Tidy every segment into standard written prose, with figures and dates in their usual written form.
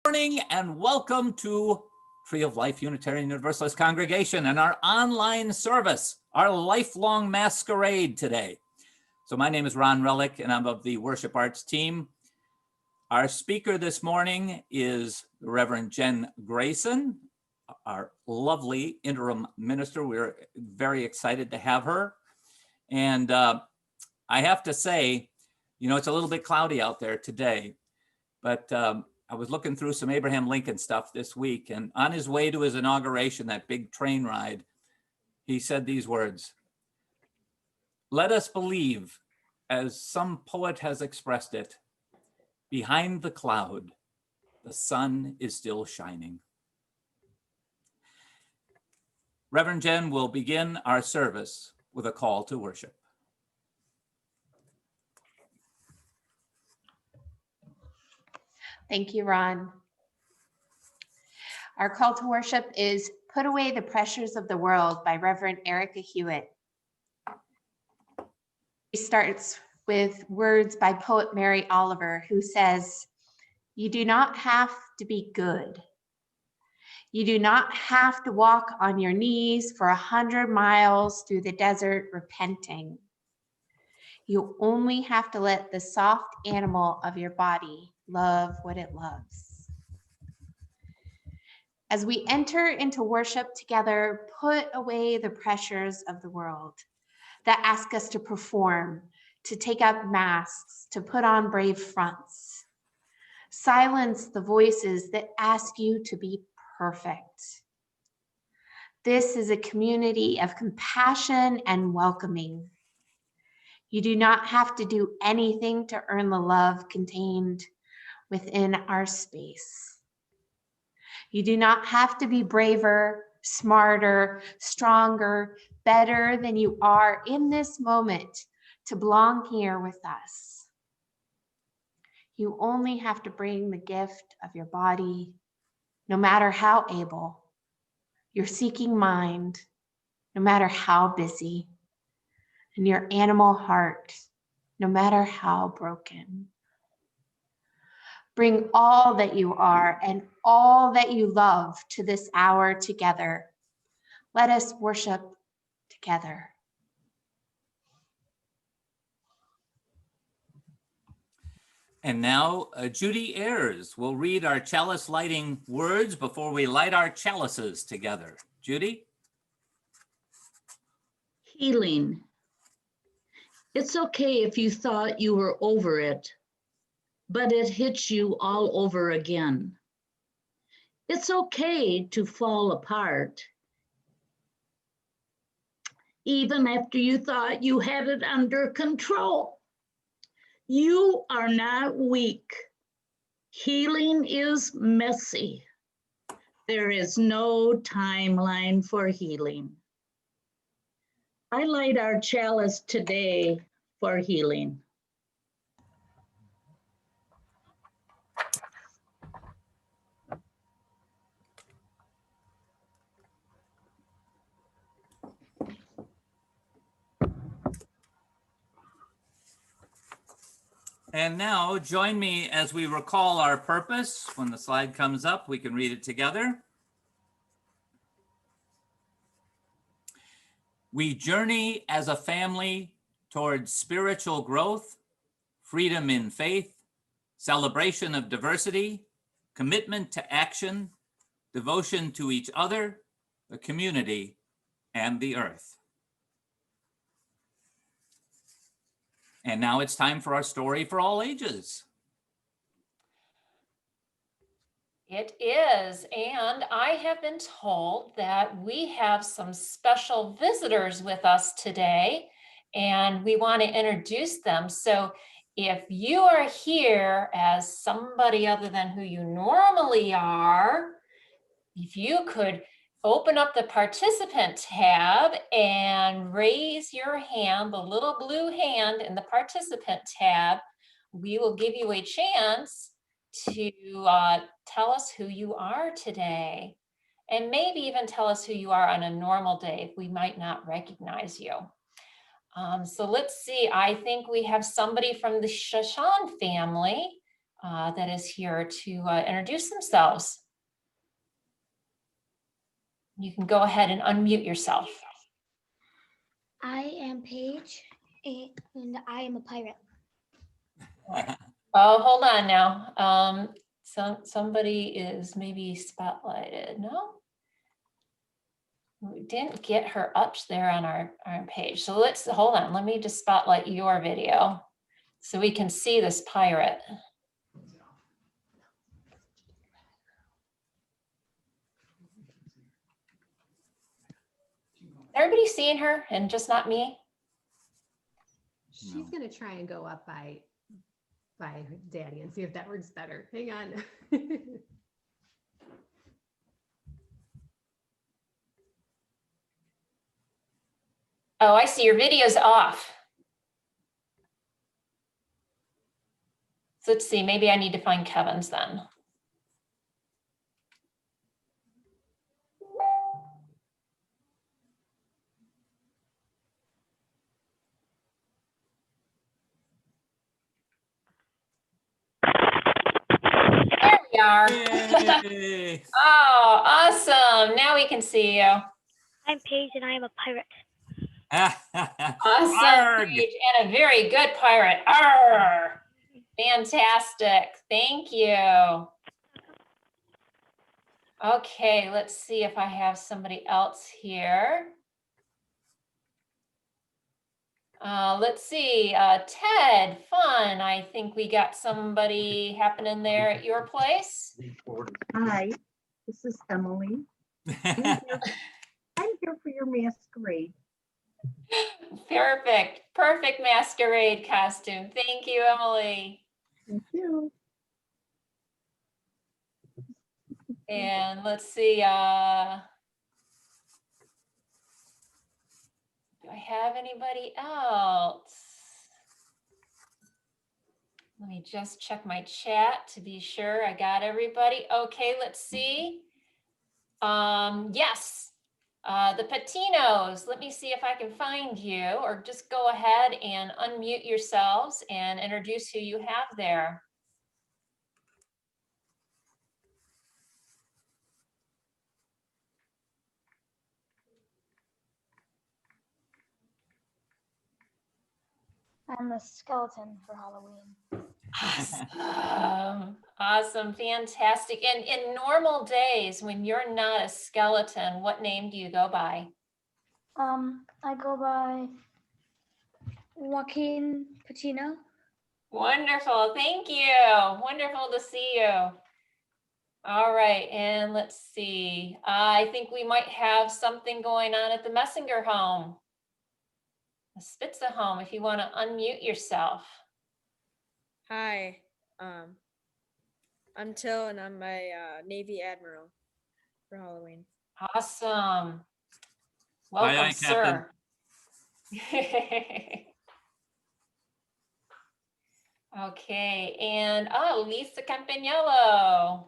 Morning and welcome to Tree of Life Unitarian Universalist Congregation and our online service, our lifelong masquerade today. So my name is Ron Relic and I'm of the Worship Arts team. Our speaker this morning is the Reverend Jenn Gracen, our lovely interim minister. We're very excited to have her. And I have to say, it's a little bit cloudy out there today, but I was looking through some Abraham Lincoln stuff this week, and on his way to his inauguration, that big train ride, he said these words: "Let us believe, as some poet has expressed it, behind the cloud, the sun is still shining." Reverend Jenn will begin our service with a call to worship. Thank you, Ron. Our call to worship is "Put Away the Pressures of the World" by Reverend Erica Hewitt. It starts with words by poet Mary Oliver, who says, "You do not have to be good. You do not have to walk on your knees for 100 miles through the desert repenting. You only have to let the soft animal of your body love what it loves." As we enter into worship together, put away the pressures of the world that ask us to perform, to take up masks, to put on brave fronts. Silence the voices that ask you to be perfect. This is a community of compassion and welcoming. You do not have to do anything to earn the love contained within our space. You do not have to be braver, smarter, stronger, better than you are in this moment to belong here with us. You only have to bring the gift of your body, no matter how able, your seeking mind, no matter how busy, and your animal heart, no matter how broken. Bring all that you are and all that you love to this hour together. Let us worship together. And now Judy Ayers will read our chalice lighting words before we light our chalices together. Judy? Healing. It's okay if you thought you were over it, but it hits you all over again. It's okay to fall apart, even after you thought you had it under control. You are not weak. Healing is messy. There is no timeline for healing. I light our chalice today for healing. And now join me as we recall our purpose. When the slide comes up, we can read it together. We journey as a family towards spiritual growth, freedom in faith, celebration of diversity, commitment to action, devotion to each other, the community, and the earth. And now it's time for our story for all ages. It is, and I have been told that we have some special visitors with us today, and we want to introduce them. So if you are here as somebody other than who you normally are, if you could open up the participant tab and raise your hand, the little blue hand in the participant tab, we will give you a chance to tell us who you are today. And maybe even tell us who you are on a normal day if we might not recognize you. So let's see, I think we have somebody from the Shashan family. that is here to introduce themselves. You can go ahead and unmute yourself. I am Paige, and I am a pirate. Oh, hold on now. Somebody is maybe spotlighted. No, we didn't get her up there on our page. So let's hold on. Let me just spotlight your video so we can see this pirate. Everybody seeing her and just not me? She's gonna try and go up by her daddy and see if that works better. Hang on. Oh, I see your video's off. So let's see, maybe I need to find Kevin's then. There we are. Yay. Oh, awesome. Now we can see you. I'm Paige, and I am a pirate. Awesome, Arg. Paige, and a very good pirate. Arr! Fantastic. Thank you. Okay, let's see if I have somebody else here. Let's see, Ted, fun. I think we got somebody happening there at your place. Hi, this is Emily. I'm here for your masquerade. Perfect, perfect masquerade costume. Thank you, Emily. Thank you. And let's see, do I have anybody else? Let me just check my chat to be sure I got everybody. Okay, let's see. Yes, the Patinos. Let me see if I can find you, or just go ahead and unmute yourselves and introduce who you have there. I'm the skeleton for Halloween. Awesome, awesome, fantastic. And in normal days, when you're not a skeleton, what name do you go by? I go by Joaquin Patino. Wonderful, thank you. Wonderful to see you. All right, and let's see. I think we might have something going on at the Messenger home. The Spitza home, if you want to unmute yourself. Hi, I'm Till, and I'm my Navy Admiral for Halloween. Awesome. Aye, Welcome, aye, sir. Okay, and Lisa Campagnolo.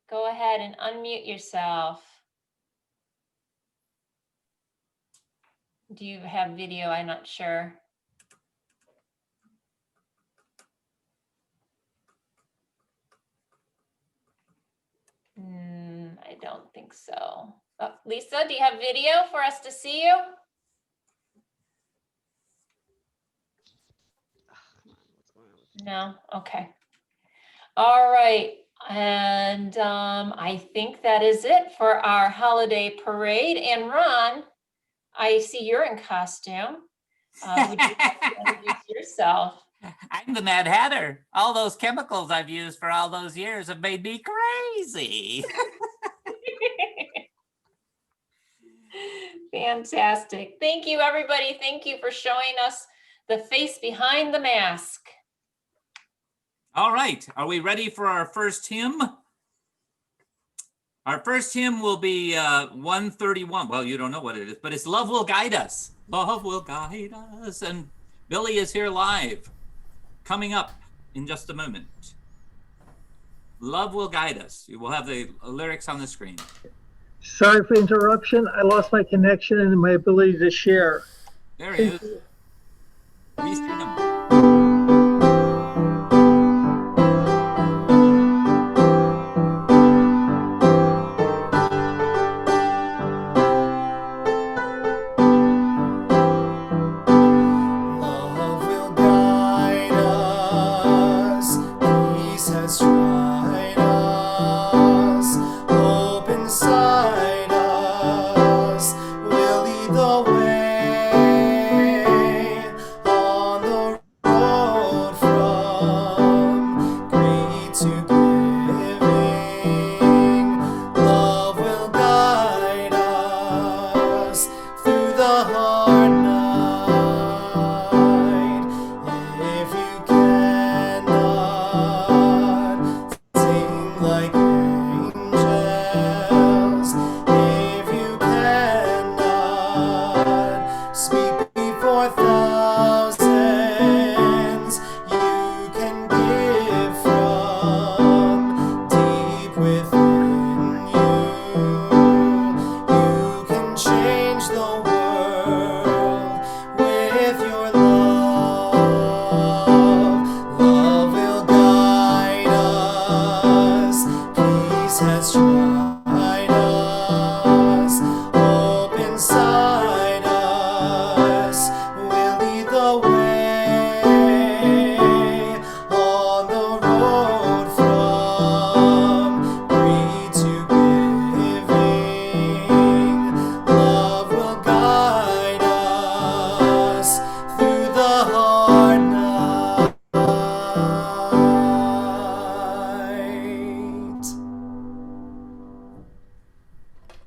Go ahead and unmute yourself. Do you have video? I'm not sure. I don't think so. Oh, Lisa, do you have video for us to see you? No, okay. All right, and I think that is it for our holiday parade. And Ron, I see you're in costume. Would you like to introduce yourself? I'm the Mad Hatter. All those chemicals I've used for all those years have made me crazy. Fantastic. Thank you, everybody. Thank you for showing us the face behind the mask. All right, are we ready for our first hymn? Our first hymn will be 131. Well, you don't know what it is, but it's Love Will Guide Us. Love will guide us. And Billy is here live, coming up in just a moment. Love will guide us. You will have the lyrics on the screen. Sorry for interruption. I lost my connection and my ability to share. There he is. We sing him.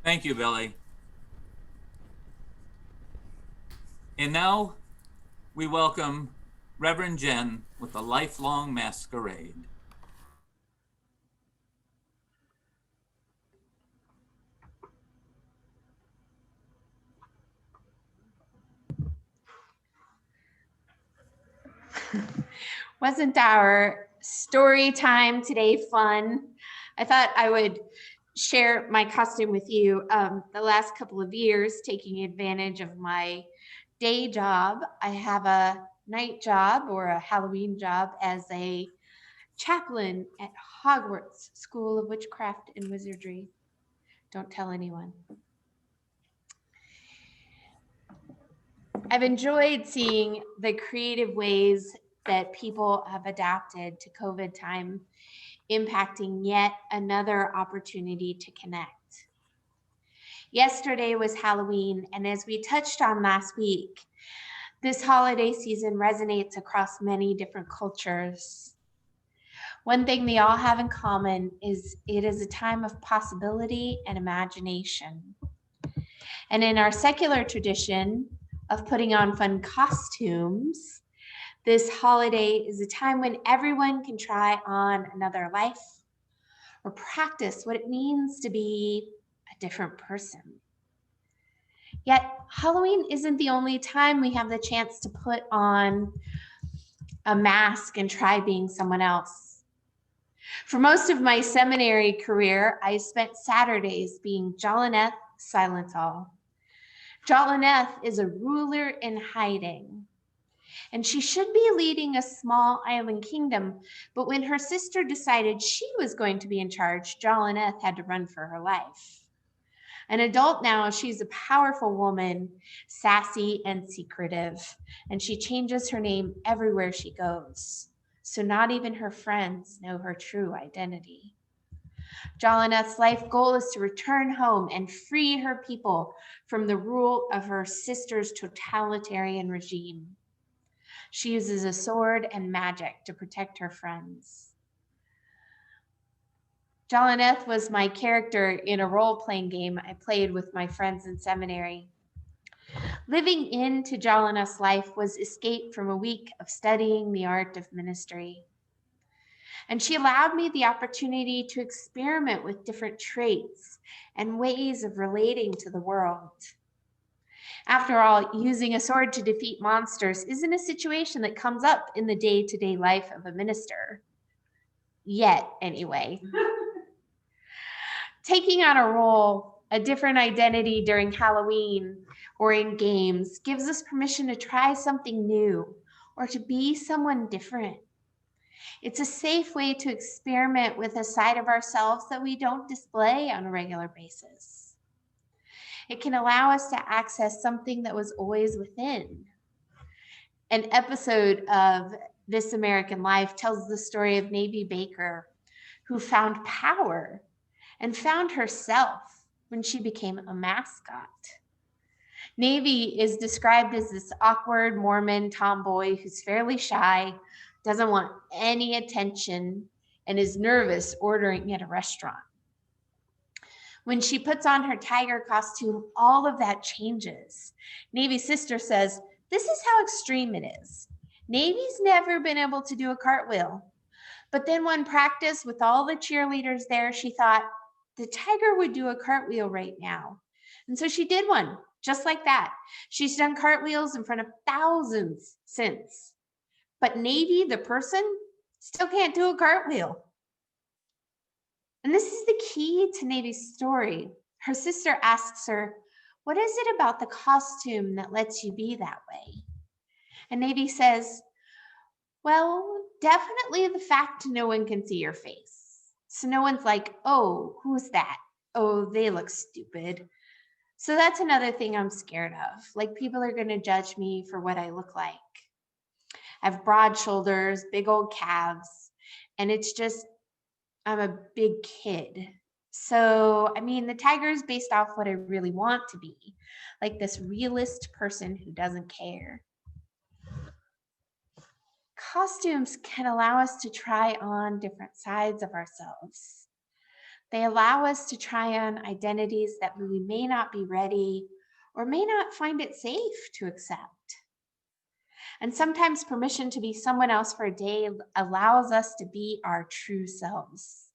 Thank you, Billy. And now we welcome Reverend Jenn with the Lifelong Masquerade. Wasn't our story time today fun? I thought I would share my costume with you. The last couple of years, taking advantage of my day job, I have a night job or a Halloween job as a chaplain at Hogwarts School of Witchcraft and Wizardry. Don't tell anyone. I've enjoyed seeing the creative ways that people have adapted to COVID time, impacting yet another opportunity to connect. Yesterday was Halloween, and as we touched on last week, this holiday season resonates across many different cultures. One thing they all have in common is it is a time of possibility and imagination. And in our secular tradition of putting on fun costumes, this holiday is a time when everyone can try on another life or practice what it means to be a different person. Yet Halloween isn't the only time we have the chance to put on a mask and try being someone else. For most of my seminary career, I spent Saturdays being Jolineth Silentall. Jolineth is a ruler in hiding, and she should be leading a small island kingdom, but when her sister decided she was going to be in charge, Jolineth had to run for her life. An adult now, she's a powerful woman, sassy and secretive, and she changes her name everywhere she goes, so not even her friends know her true identity. Jolineth's life goal is to return home and free her people from the rule of her sister's totalitarian regime. She uses a sword and magic to protect her friends. Jolineth was my character in a role-playing game I played with my friends in seminary. Living into Jolineth's life was escape from a week of studying the art of ministry. And she allowed me the opportunity to experiment with different traits and ways of relating to the world. After all, using a sword to defeat monsters isn't a situation that comes up in the day-to-day life of a minister. Yet, anyway. Taking on a role, a different identity during Halloween or in games gives us permission to try something new or to be someone different. It's a safe way to experiment with a side of ourselves that we don't display on a regular basis. It can allow us to access something that was always within. An episode of This American Life tells the story of Navy Baker, who found power and found herself when she became a mascot. Navy is described as this awkward Mormon tomboy who's fairly shy, doesn't want any attention, and is nervous ordering at a restaurant. When she puts on her tiger costume, all of that changes. Navy's sister says, "This is how extreme it is. Navy's never been able to do a cartwheel." But then one practice with all the cheerleaders there, she thought, the tiger would do a cartwheel right now. And so she did one, just like that. She's done cartwheels in front of thousands since. But Navy, the person, still can't do a cartwheel. And this is the key to Navy's story. Her sister asks her, "What is it about the costume that lets you be that way?" And Navy says, "Well, definitely the fact no one can see your face. So no one's like, oh, who's that? Oh, they look stupid. So that's another thing I'm scared of. Like, people are going to judge me for what I look like. I have broad shoulders, big old calves, and it's just, I'm a big kid. So, I mean, the tiger is based off what I really want to be, like this realist person who doesn't care." Costumes can allow us to try on different sides of ourselves. They allow us to try on identities that we may not be ready or may not find it safe to accept. And sometimes permission to be someone else for a day allows us to be our true selves.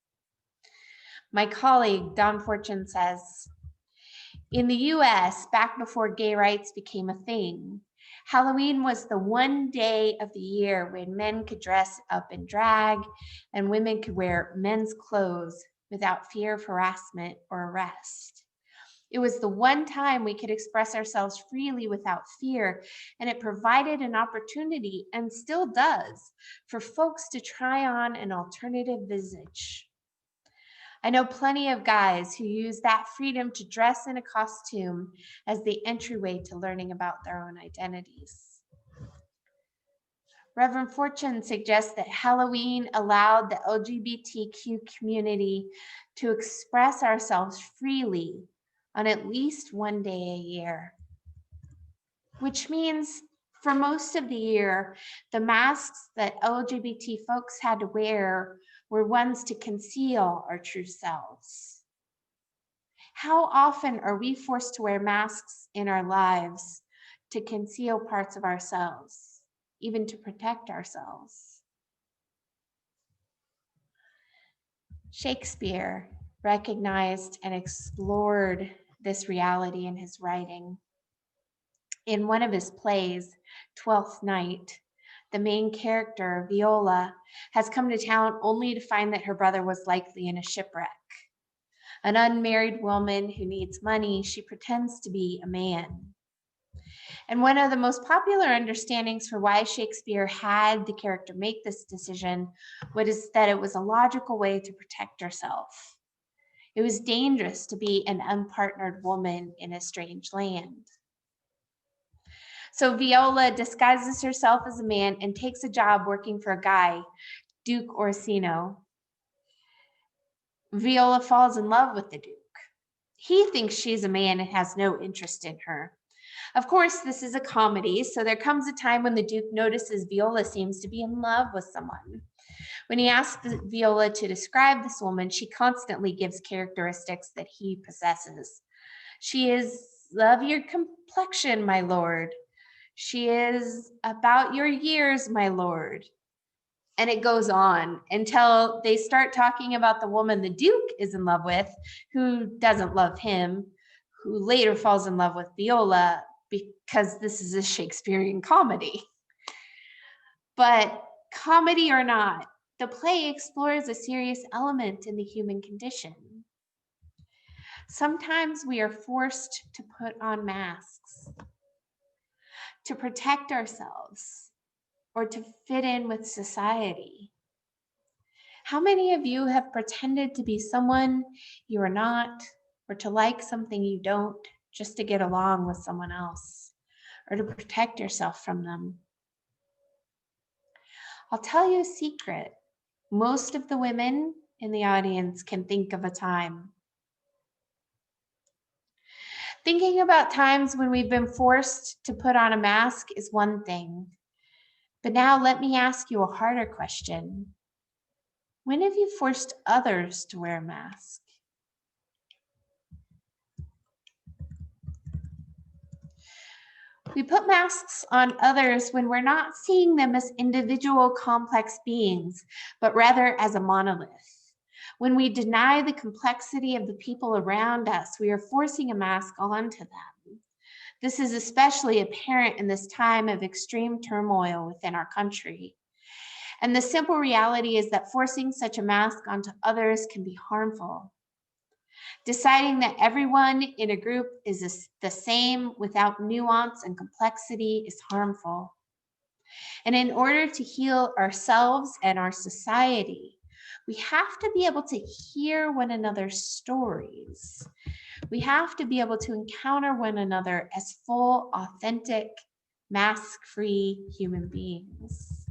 My colleague, Don Fortune, says, in the US, back before gay rights became a thing, Halloween was the one day of the year when men could dress up in drag and women could wear men's clothes without fear of harassment or arrest. It was the one time we could express ourselves freely without fear, and it provided an opportunity, and still does, for folks to try on an alternative visage. I know plenty of guys who use that freedom to dress in a costume as the entryway to learning about their own identities. Reverend Fortune suggests that Halloween allowed the LGBTQ community to express ourselves freely on at least one day a year, which means for most of the year, the masks that LGBT folks had to wear were ones to conceal our true selves. How often are we forced to wear masks in our lives to conceal parts of ourselves, even to protect ourselves? Shakespeare recognized and explored this reality in his writing. In one of his plays, Twelfth Night, the main character, Viola, has come to town only to find that her brother was likely in a shipwreck. An unmarried woman who needs money, she pretends to be a man. And one of the most popular understandings for why Shakespeare had the character make this decision was that it was a logical way to protect herself. It was dangerous to be an unpartnered woman in a strange land. So Viola disguises herself as a man and takes a job working for a guy, Duke Orsino. Viola falls in love with the Duke. He thinks she's a man and has no interest in her. Of course, this is a comedy, so there comes a time when the Duke notices Viola seems to be in love with someone. When he asks Viola to describe this woman, she constantly gives characteristics that he possesses. She is of your complexion, my lord. She is about your years, my lord. And it goes on until they start talking about the woman the Duke is in love with, who doesn't love him, who later falls in love with Viola, because this is a Shakespearean comedy. But comedy or not, the play explores a serious element in the human condition. Sometimes we are forced to put on masks to protect ourselves or to fit in with society. How many of you have pretended to be someone you are not, or to like something you don't, just to get along with someone else, or to protect yourself from them? I'll tell you a secret. Most of the women in the audience can think of a time. Thinking about times when we've been forced to put on a mask is one thing. But now let me ask you a harder question. When have you forced others to wear a mask? We put masks on others when we're not seeing them as individual complex beings, but rather as a monolith. When we deny the complexity of the people around us, we are forcing a mask onto them. This is especially apparent in this time of extreme turmoil within our country. And the simple reality is that forcing such a mask onto others can be harmful. Deciding that everyone in a group is the same without nuance and complexity is harmful. And in order to heal ourselves and our society, we have to be able to hear one another's stories. We have to be able to encounter one another as full, authentic, mask-free human beings.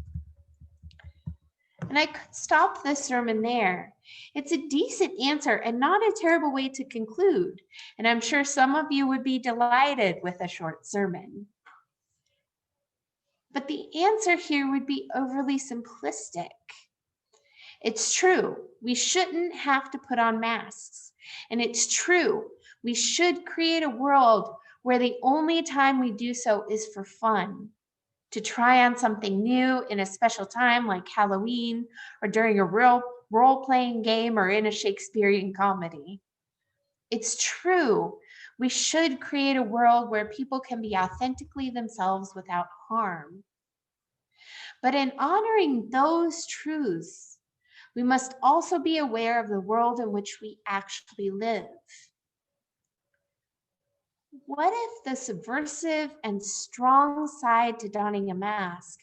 And I could stop this sermon there. It's a decent answer and not a terrible way to conclude. And I'm sure some of you would be delighted with a short sermon. But the answer here would be overly simplistic. It's true, we shouldn't have to put on masks. And it's true, we should create a world where the only time we do so is for fun, to try on something new in a special time like Halloween or during a real role-playing game or in a Shakespearean comedy. It's true, we should create a world where people can be authentically themselves without harm. But in honoring those truths, we must also be aware of the world in which we actually live. What if the subversive and strong side to donning a mask,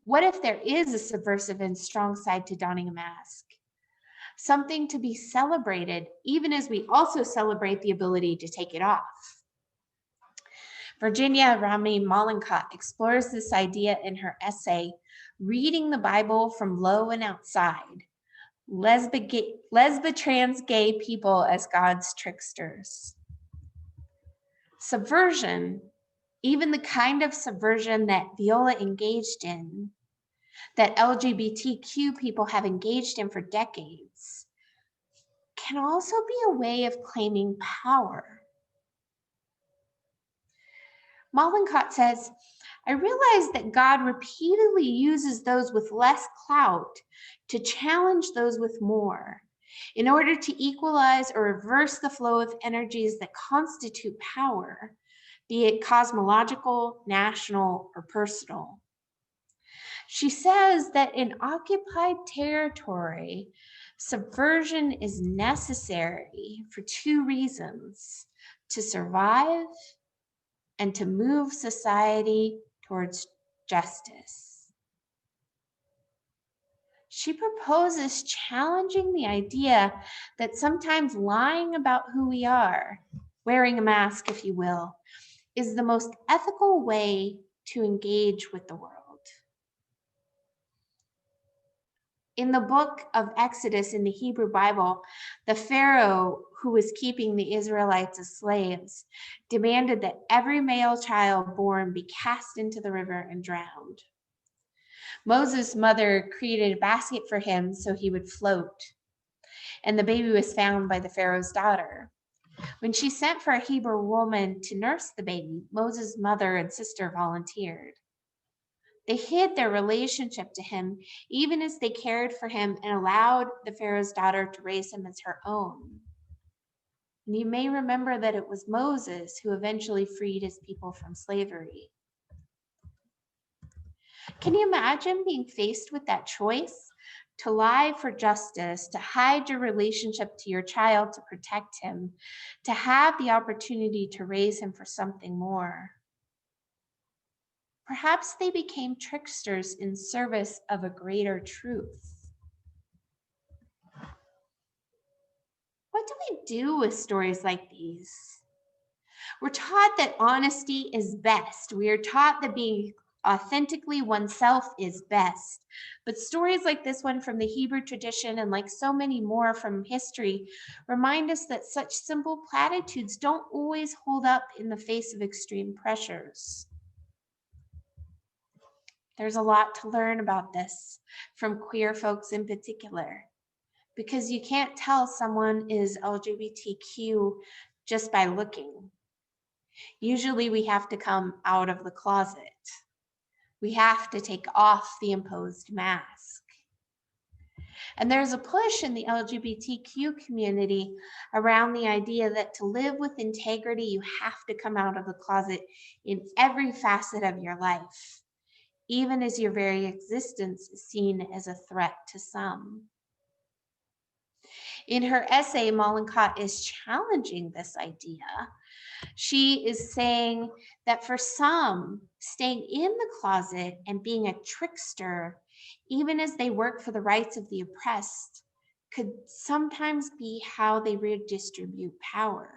what if there is a subversive and strong side to donning a mask? Something to be celebrated, even as we also celebrate the ability to take it off. Virginia Rami Mollenkott explores this idea in her essay, Reading the Bible from Low and Outside, Trans Gay People as God's Tricksters. Subversion, even the kind of subversion that Viola engaged in, that LGBTQ people have engaged in for decades, can also be a way of claiming power. Mollenkott says, I realize that God repeatedly uses those with less clout to challenge those with more, in order to equalize or reverse the flow of energies that constitute power, be it cosmological, national, or personal. She says that in occupied territory, subversion is necessary for two reasons: to survive and to move society towards justice. She proposes challenging the idea that sometimes lying about who we are, wearing a mask, if you will, is the most ethical way to engage with the world. In the book of Exodus in the Hebrew Bible, the Pharaoh who was keeping the Israelites as slaves demanded that every male child born be cast into the river and drowned. Moses' mother created a basket for him so he would float, and the baby was found by the Pharaoh's daughter. When she sent for a Hebrew woman to nurse the baby, Moses' mother and sister volunteered. They hid their relationship to him, even as they cared for him and allowed the Pharaoh's daughter to raise him as her own. And you may remember that it was Moses who eventually freed his people from slavery. Can you imagine being faced with that choice? To lie for justice, to hide your relationship to your child to protect him, to have the opportunity to raise him for something more. Perhaps they became tricksters in service of a greater truth. What do we do with stories like these? We're taught that honesty is best. We are taught that being authentically oneself is best. But stories like this one from the Hebrew tradition, and like so many more from history, remind us that such simple platitudes don't always hold up in the face of extreme pressures. There's a lot to learn about this from queer folks in particular, because you can't tell someone is LGBTQ just by looking. Usually we have to come out of the closet. We have to take off the imposed mask. And there's a push in the LGBTQ community around the idea that to live with integrity, you have to come out of the closet in every facet of your life, even as your very existence is seen as a threat to some. In her essay, Mollenkott is challenging this idea. She is saying that for some, staying in the closet and being a trickster, even as they work for the rights of the oppressed, could sometimes be how they redistribute power.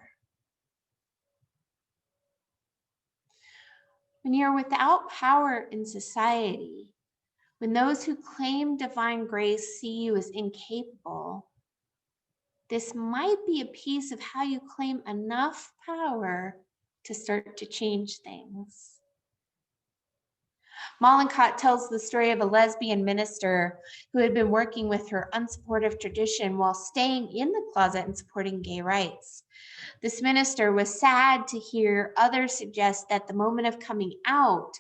When you're without power in society, when those who claim divine grace see you as incapable, this might be a piece of how you claim enough power to start to change things. Mollenkott tells the story of a lesbian minister who had been working with her unsupportive tradition while staying in the closet and supporting gay rights. This minister was sad to hear others suggest that the moment of coming out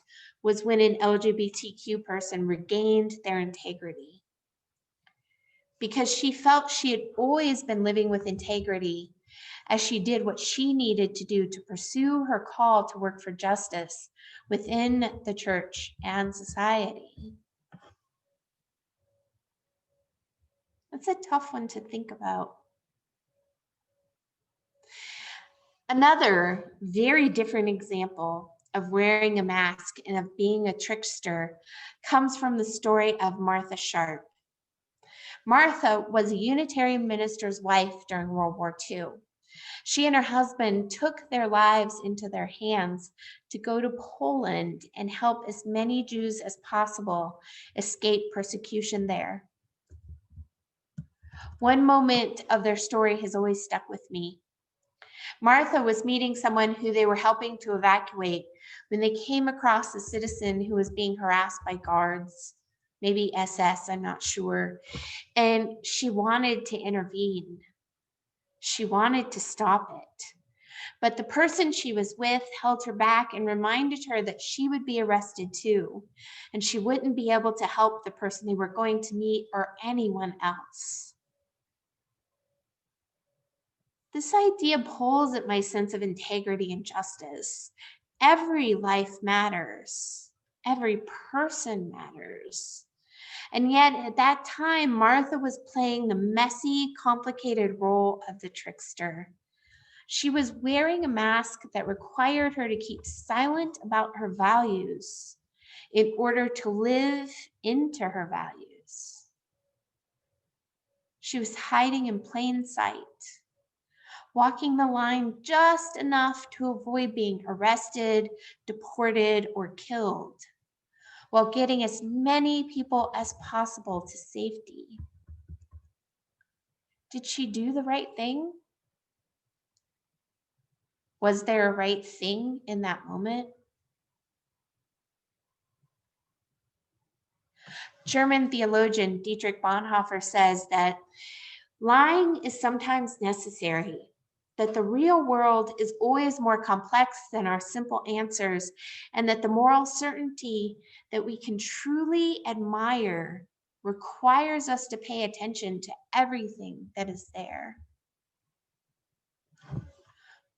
was when an LGBTQ person regained their integrity. Because she felt she had always been living with integrity as she did what she needed to do to pursue her call to work for justice within the church and society. That's a tough one to think about. Another very different example of wearing a mask and of being a trickster comes from the story of Martha Sharp. Martha was a Unitarian minister's wife during World War II. She and her husband took their lives into their hands to go to Poland and help as many Jews as possible escape persecution there. One moment of their story has always stuck with me. Martha was meeting someone who they were helping to evacuate when they came across a citizen who was being harassed by guards, maybe SS, I'm not sure, and she wanted to intervene. She wanted to stop it. But the person she was with held her back and reminded her that she would be arrested too, and she wouldn't be able to help the person they were going to meet or anyone else. This idea pulls at my sense of integrity and justice. Every life matters. Every person matters. And yet at that time, Martha was playing the messy, complicated role of the trickster. She was wearing a mask that required her to keep silent about her values in order to live into her values. She was hiding in plain sight, walking the line just enough to avoid being arrested, deported, or killed, while getting as many people as possible to safety. Did she do the right thing? Was there a right thing in that moment? German theologian Dietrich Bonhoeffer says that lying is sometimes necessary, that the real world is always more complex than our simple answers, and that the moral certainty that we can truly admire requires us to pay attention to everything that is there.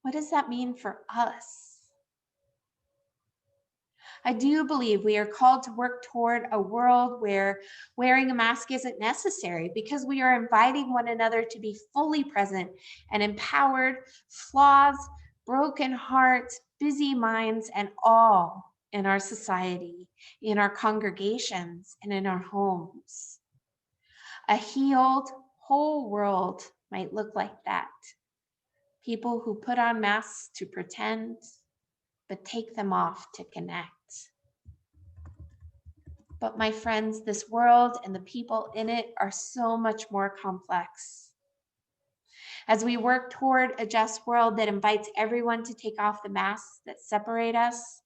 What does that mean for us? I do believe we are called to work toward a world where wearing a mask isn't necessary, because we are inviting one another to be fully present and empowered, flaws, broken hearts, busy minds, and all in our society, in our congregations, and in our homes. A healed, whole world might look like that. People who put on masks to pretend, but take them off to connect. But my friends, this world and the people in it are so much more complex. As we work toward a just world that invites everyone to take off the masks that separate us,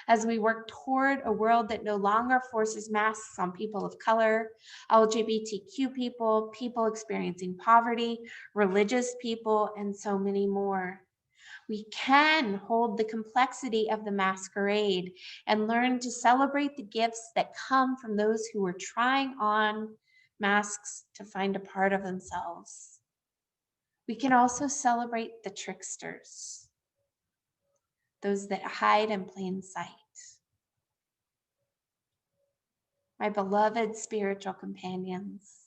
as we work toward a world that no longer forces masks on people of color, LGBTQ people, people experiencing poverty, religious people, and so many more, we can hold the complexity of the masquerade and learn to celebrate the gifts that come from those who are trying on masks to find a part of themselves. We can also celebrate the tricksters, those that hide in plain sight. My beloved spiritual companions,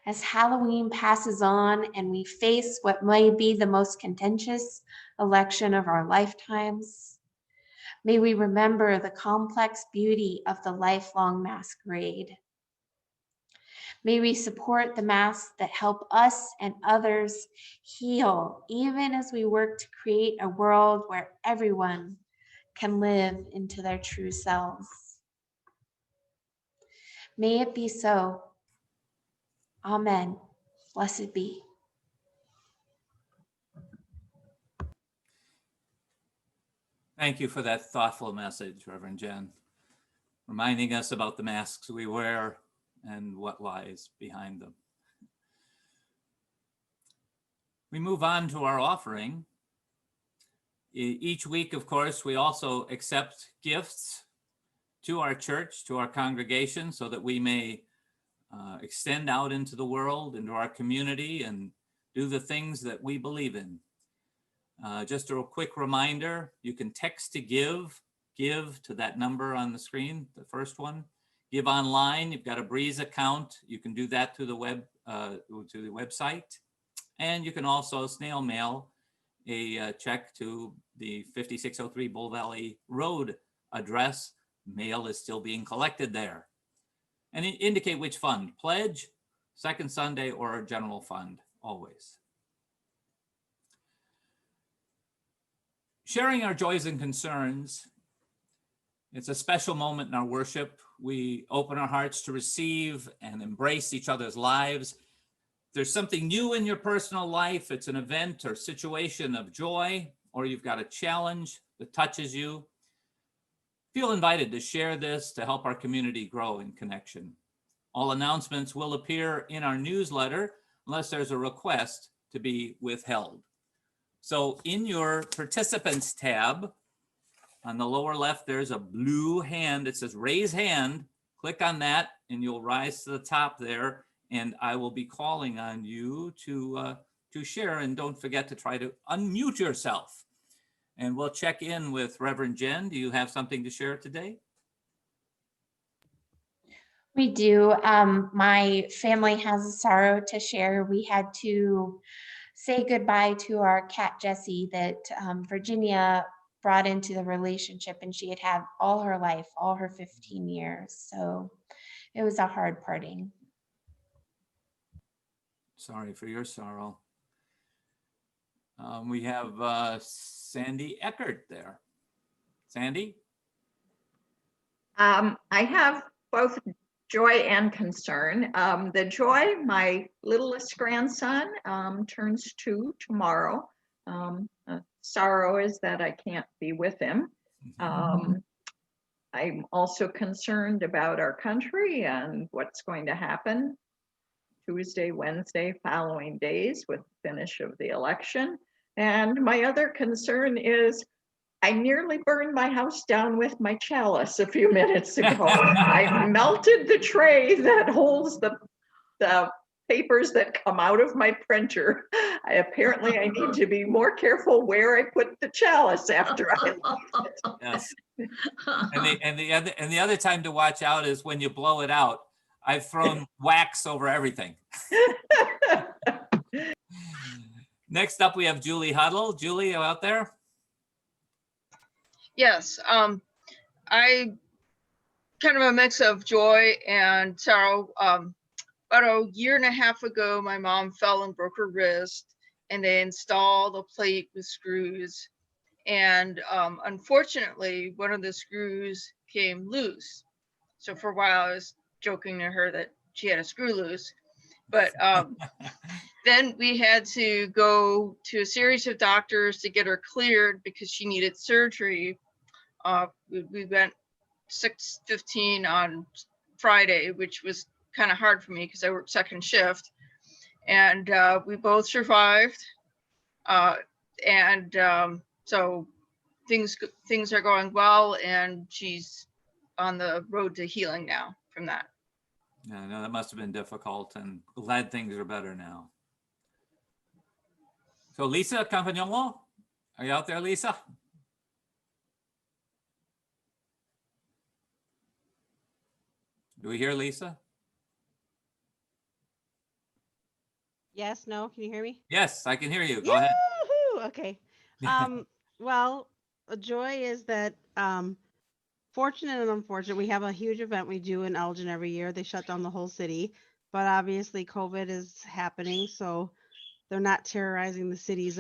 as Halloween passes on and we face what may be the most contentious election of our lifetimes, may we remember the complex beauty of the lifelong masquerade. May we support the masks that help us and others heal, even as we work to create a world where everyone can live into their true selves. May it be so. Amen. Blessed be. Thank you for that thoughtful message, Reverend Jenn. reminding us about the masks we wear and what lies behind them. We move on to our offering. Each week, of course, we also accept gifts to our church, to our congregation, so that we may extend out into the world, into our community, and do the things that we believe in. Just a quick reminder, you can text to give to that number on the screen, the first one. Give online, you've got a Breeze account. You can do that through the website. And you can also snail mail a check to the 5603 Bull Valley Road address. Mail is still being collected there. And indicate which fund, pledge, Second Sunday, or general fund, always. Sharing our joys and concerns, it's a special moment in our worship. We open our hearts to receive and embrace each other's lives. If there's something new in your personal life, it's an event or situation of joy, or you've got a challenge that touches you, feel invited to share this to help our community grow in connection. All announcements will appear in our newsletter unless there's a request to be withheld. So in your participants tab, on the lower left, there's a blue hand. It says raise hand. Click on that and you'll rise to the top there. And I will be calling on you to share. And don't forget to try to unmute yourself. And we'll check in with Reverend Jenn. Do you have something to share today? We do. My family has a sorrow to share. We had to say goodbye to our cat, Jessie, that Virginia brought into the relationship, and she had had all her life, all her 15 years. So it was a hard parting. Sorry for your sorrow. We have Sandy Eckert there. Sandy? I have both joy and concern. The joy, my littlest grandson turns 2 tomorrow. Sorrow is that I can't be with him. I'm also concerned about our country and what's going to happen Tuesday, Wednesday, following days with the finish of the election. And my other concern is I nearly burned my house down with my chalice a few minutes ago. I melted the tray that holds the papers that come out of my printer. Apparently I need to be more careful where I put the chalice after I leave it. Yes. And the other time to watch out is when you blow it out. I've thrown wax over everything. Next up, we have Julie Huddle. Julie, you out there? Yes, I kind of a mix of joy and sorrow. About a year and a half ago, my mom fell and broke her wrist, and they installed a plate with screws. And unfortunately, one of the screws came loose. So for a while, I was joking to her that she had a screw loose. But then we had to go to a series of doctors to get her cleared because she needed surgery. We went 6:15 on Friday, which was kind of hard for me because I worked second shift. And we both survived. So things are going well, and she's on the road to healing now from that. Yeah, no, that must have been difficult, and glad things are better now. So Lisa Campagnolo, are you out there, Lisa? Do we hear Lisa? Yes, no, can you hear me? Yes, I can hear you. Go ahead. Okay. Well, a joy is that fortunate and unfortunate, we have a huge event we do in Elgin every year. They shut down the whole city, but obviously COVID is happening, so they're not terrorizing the city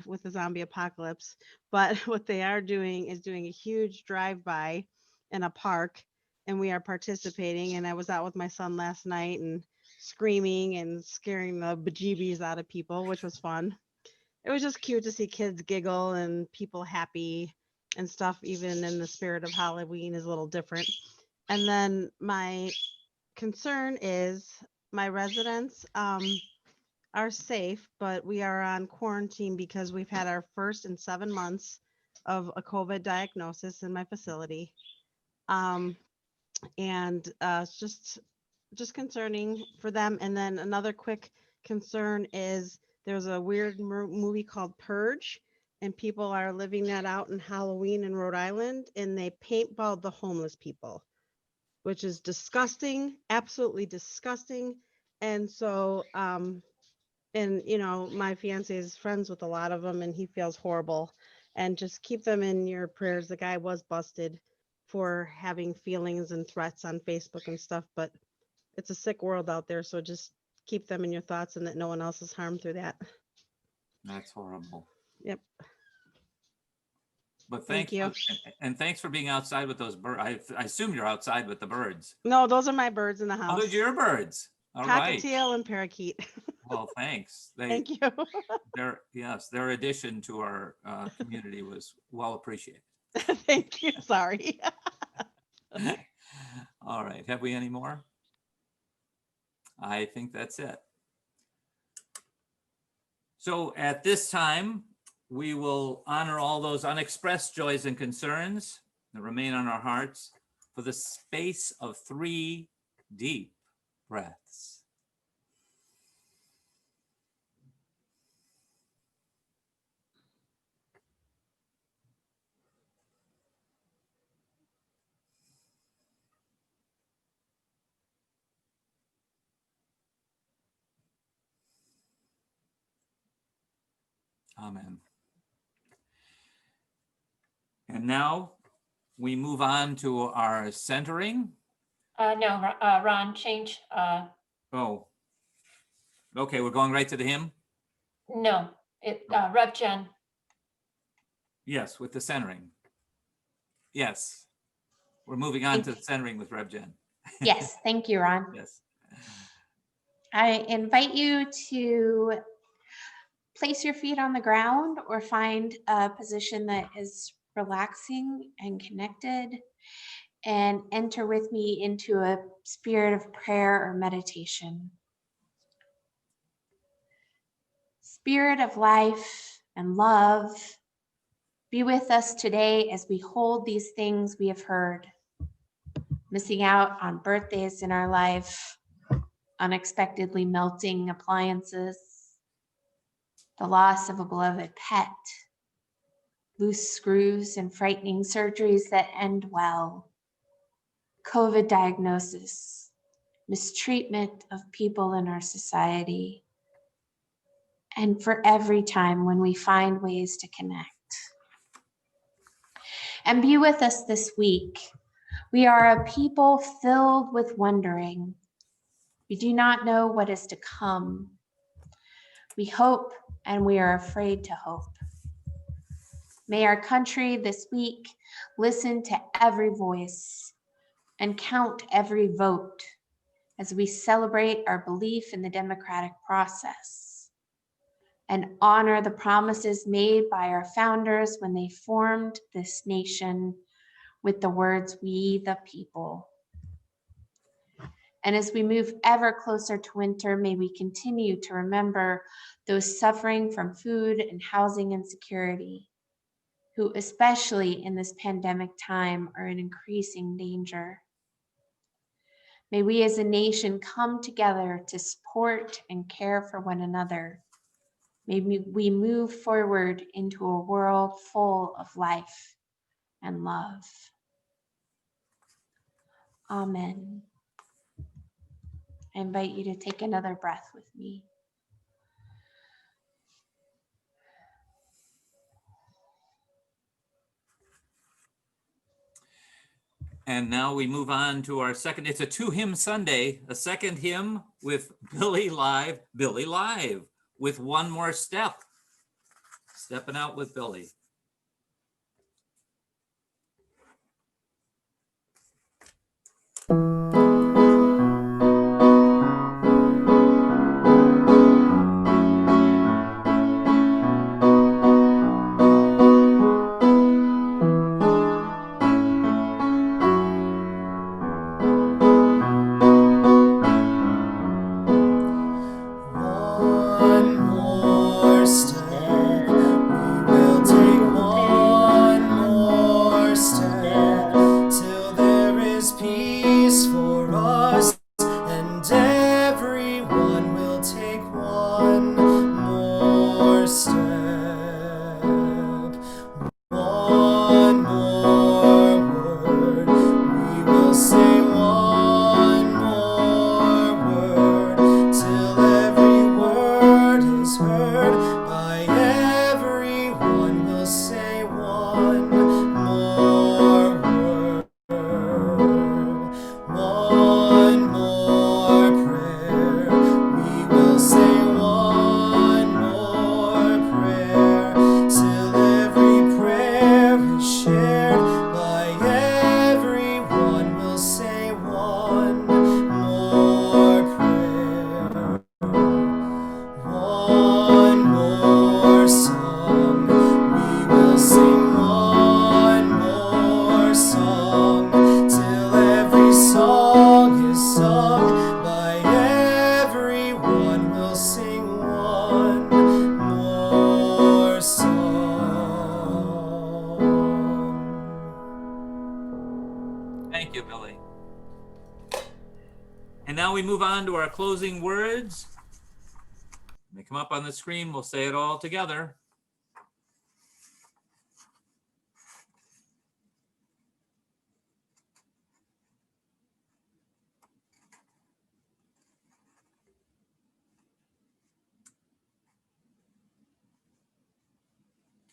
with the zombie apocalypse. But what they are doing is doing a huge drive-by in a park, and we are participating. And I was out with my son last night and screaming and scaring the bejeebies out of people, which was fun. It was just cute to see kids giggle and people happy and stuff, even in the spirit of Halloween is a little different. And then my concern is my residents are safe, but we are on quarantine because we've had our first in 7 months of a COVID diagnosis in my facility. And it's just concerning for them. And then another quick concern is there's a weird movie called Purge, and people are living that out in Halloween in Rhode Island, and they paintballed the homeless people, which is disgusting, absolutely disgusting. And so, and you know, my fiance is friends with a lot of them, and he feels horrible. And just keep them in your prayers. The guy was busted for having feelings and threats on Facebook and stuff, but it's a sick world out there. So just keep them in your thoughts, and that no one else is harmed through that. That's horrible. Yep. But Thank you. And thanks for being outside with those birds. I assume you're outside with the birds. No, those are my birds in the house. Oh, those are your birds. All right. Cockatiel and parakeet. Well, thanks. Thank you. Their addition to our community was well appreciated. Thank you. Sorry. All right. Have we any more? I think that's it. So at this time, we will honor all those unexpressed joys and concerns that remain on our hearts for the space of 3 deep breaths. Amen. And now we move on to our centering. No, Ron, change. Oh, okay, we're going right to the hymn? No, Rev Jenn. Yes, with the centering. Yes, we're moving on to the centering with Rev Jenn. Yes, thank you, Ron. Yes. I invite you to place your feet on the ground or find a position that is relaxing and connected, and enter with me into a spirit of prayer or meditation. Spirit of life and love, be with us today as we hold these things we have heard. Missing out on birthdays in our life, unexpectedly melting appliances, the loss of a beloved pet, loose screws and frightening surgeries that end well, COVID diagnosis, mistreatment of people in our society, and for every time when we find ways to connect. And be with us this week. We are a people filled with wondering. We do not know what is to come. We hope, and we are afraid to hope. May our country this week listen to every voice and count every vote as we celebrate our belief in the democratic process and honor the promises made by our founders when they formed this nation with the words, "We the people." And as we move ever closer to winter, may we continue to remember those suffering from food and housing insecurity, who especially in this pandemic time are in increasing danger. May we as a nation come together to support and care for one another. May we move forward into a world full of life and love. Amen. I invite you to take another breath with me. And now we move on to our second, it's a 2-hymn Sunday, a second hymn with Billy Live with One More Step. Stepping out with Billy. step. One more word. We will say one more word till every word is heard by everyone. We'll say one more word. One more prayer. We will say one more prayer till every prayer is shared by everyone. We'll say one more prayer. One more song. We will sing one more song till every song is sung by everyone. We'll sing one more song. Thank you, Billy. And now we move on to our closing words. When they come up on the screen, we'll say it all together.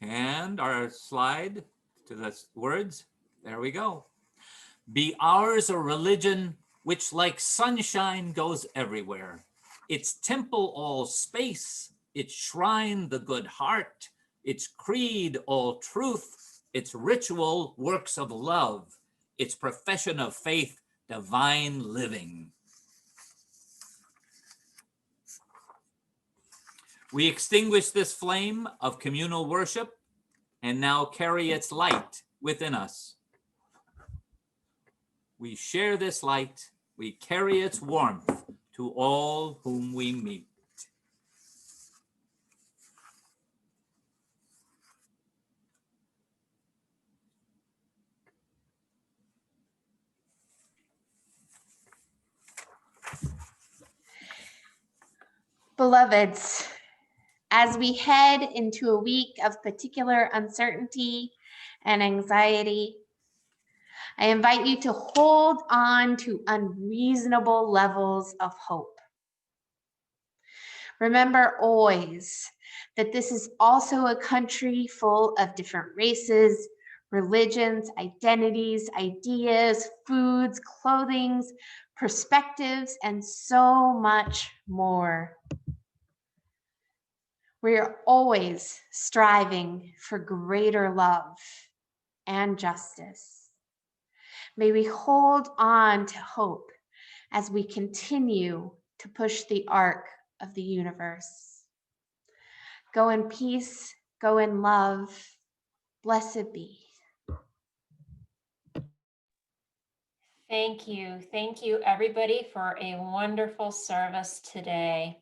And our slide to the words. There we go. Be ours a religion which like sunshine goes everywhere. Its temple all space, its shrine the good heart, its creed all truth, its ritual works of love, its profession of faith divine living. We extinguish this flame of communal worship and now carry its light within us. We share this light, we carry its warmth to all whom we meet. Beloveds, as we head into a week of particular uncertainty and anxiety, I invite you to hold on to unreasonable levels of hope. Remember always that this is also a country full of different races, religions, identities, ideas, foods, clothings, perspectives, and so much more. We are always striving for greater love and justice. May we hold on to hope as we continue to push the arc of the universe. Go in peace, go in love. Blessed be. Thank you. Thank you, everybody, for a wonderful service today.